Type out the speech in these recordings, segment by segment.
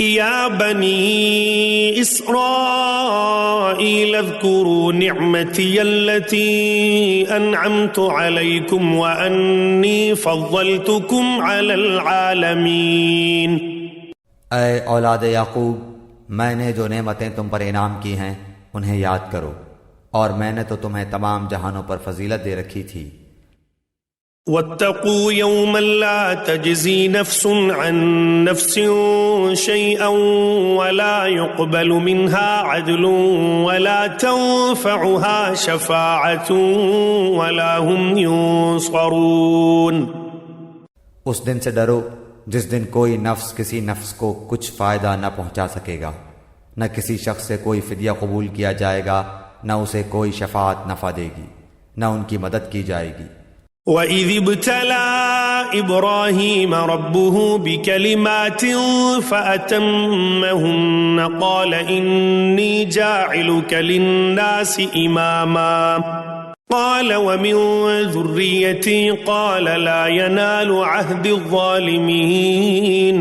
يا بني إسرائيل اذكروا نعمتي التي أنعمت عليكم وأني فضلتكم على العالمين۔ اے اولاد یعقوب، میں نے جو نعمتیں تم پر انعام کی ہیں انہیں یاد کرو، اور میں نے تو تمہیں تمام جہانوں پر فضیلت دے رکھی تھی۔ واتقوا يوما لا تجزي نفس عن نفس شيئا ولا يقبل منها عدل ولا تنفعها شفاعة ولا هم ينصرون۔ اس دن سے ڈرو جس دن کوئی نفس کسی نفس کو کچھ فائدہ نہ پہنچا سکے گا، نہ کسی شخص سے کوئی فدیہ قبول کیا جائے گا، نہ اسے کوئی شفاعت نفع دے گی، نہ ان کی مدد کی جائے گی۔ وَإِذِ ابْتَلَى إِبْرَاهِيمَ رَبُّهُ بِكَلِمَاتٍ فَأَتَمَّهُنَّ قَالَ إِنِّي جَاعِلُكَ لِلنَّاسِ إِمَامًا قَالَ وَمِن ذُرِّيَّتِي قَالَ لَا يَنَالُ عَهْدِ الظَّالِمِينَ۔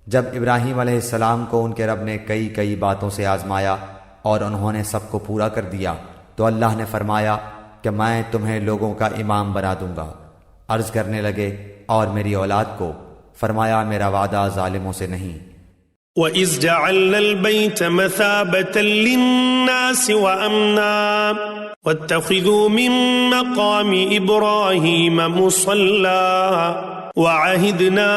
جب ابراہیم علیہ السلام کو ان کے رب نے کئی باتوں سے آزمایا اور انہوں نے سب کو پورا کر دیا تو اللہ نے فرمایا کہ میں تمہیں لوگوں کا امام بنا دوں گا۔ عرض کرنے لگے اور میری اولاد کو؟ فرمایا میرا وعدہ ظالموں سے نہیں۔ وَإِذْ جَعَلْنَا الْبَيْتَ مَثَابَةً لِلنَّاسِ وَأَمْنًا وَاتَّخِذُوا مِن مَّقَامِ إِبْرَاهِيمَ مُصَلًّى وَعَهِدْنَا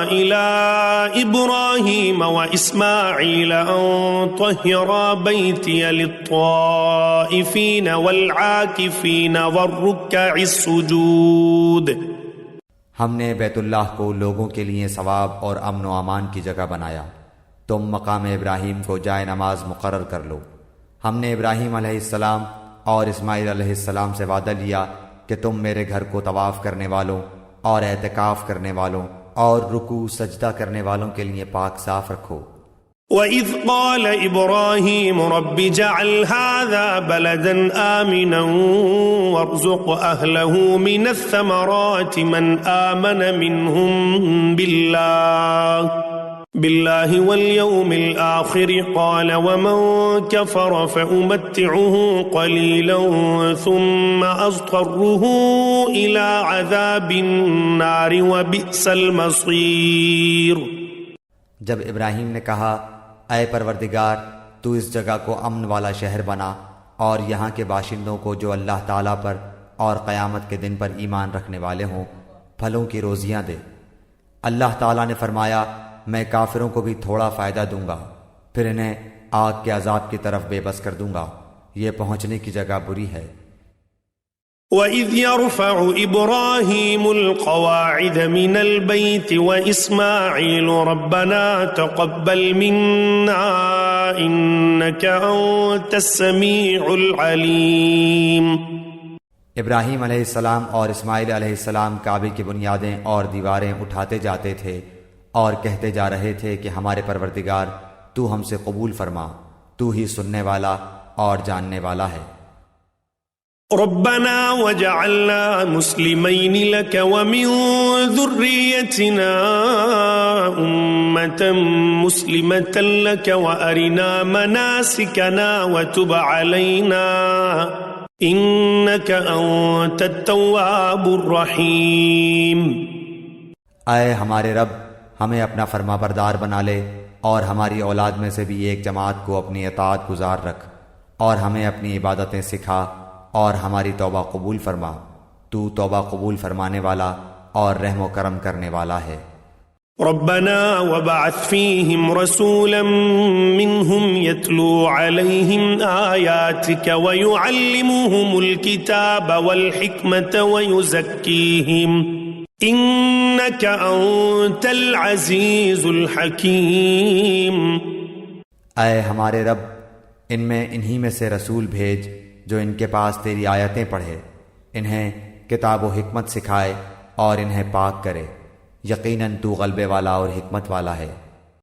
إِلَىٰ إِبْرَاهِيمَ وَإِسْمَاعِيلَ أَن طَهِّرَا بَيْتِيَ لِلطَّائِفِينَ وَالْعَاكِفِينَ وَالرُّكَّعِ السُّجُودِ۔ ہم نے بیت اللہ کو لوگوں کے لیے ثواب اور امن و امان کی جگہ بنایا، تم مقام ابراہیم کو جائے نماز مقرر کر لو۔ ہم نے ابراہیم علیہ السلام اور اسماعیل علیہ السلام سے وعدہ لیا کہ تم میرے گھر کو طواف کرنے والوں اور اعتکاف کرنے والوں اور رکوع سجدہ کرنے والوں کے لیے پاک صاف رکھو۔ وَإِذْ قَالَ إِبْرَاهِيمُ رَبِّ اجْعَلْ هَٰذَا بَلَدًا آمِنًا وَارْزُقْ أَهْلَهُ مِنَ الثَّمَرَاتِ مَنْ آمَنَ مِنْهُم بِاللَّهِ وَالْيَوْمِ الْآخِرِ قَالَ وَمَن كَفَرَ فَأُمَتِّعُهُ قَلِيلًا ثُمَّ أَضْطَرُّهُ إِلَىٰ عَذَابِ النَّارِ وَبِئْسَ الْمَصِيرُ۔ جب ابراہیم نے کہا اے پروردگار تو اس جگہ کو امن والا شہر بنا اور یہاں کے باشندوں کو جو اللہ تعالیٰ پر اور قیامت کے دن پر ایمان رکھنے والے ہوں پھلوں کی روزیاں دے۔ اللہ تعالیٰ نے فرمایا میں کافروں کو بھی تھوڑا فائدہ دوں گا، پھر انہیں آگ کے عذاب کی طرف بے بس کر دوں گا، یہ پہنچنے کی جگہ بری ہے۔ وَإِذْ يَرْفَعُ إِبْرَاهِيمُ الْقَوَاعِدَ مِنَ الْبَيْتِ وَإِسْمَاعِيلُ رَبَّنَا تَقَبَّلْ مِنَّا إِنَّكَ أَنتَ السَّمِيعُ الْعَلِيمُ۔ ابراہیم علیہ السلام اور اسماعیل علیہ السلام کعبے کی بنیادیں اور دیواریں اٹھاتے جاتے تھے اور کہتے جا رہے تھے کہ ہمارے پروردگار تو ہم سے قبول فرما، تو ہی سننے والا اور جاننے والا ہے۔ ربنا وجعلنا مسلمين لك ومن ذريتنا أمة مسلمة لك وأرنا مناسكنا وتب علينا إنك أنت التواب الرحيم۔ اے ہمارے رب ہمیں اپنا فرما بردار بنا لے اور ہماری اولاد میں سے بھی ایک جماعت کو اپنی اطاعت گزار رکھ، اور ہمیں اپنی عبادتیں سکھا اور ہماری توبہ قبول فرما، تو توبہ قبول فرمانے والا اور رحم و کرم کرنے والا ہے۔ ربنا وبعث فيهم رسولا منهم يتلو عليهم آياتك ويعلمهم الكتاب والحكمة ويزكيهم إنك أنت العزيز الحكيم۔ اے ہمارے رب ان میں انہی میں سے رسول بھیج جو ان کے پاس تیری آیتیں پڑھے، انہیں کتاب و حکمت سکھائے اور انہیں پاک کرے، یقیناً تو غلبے والا اور حکمت والا ہے۔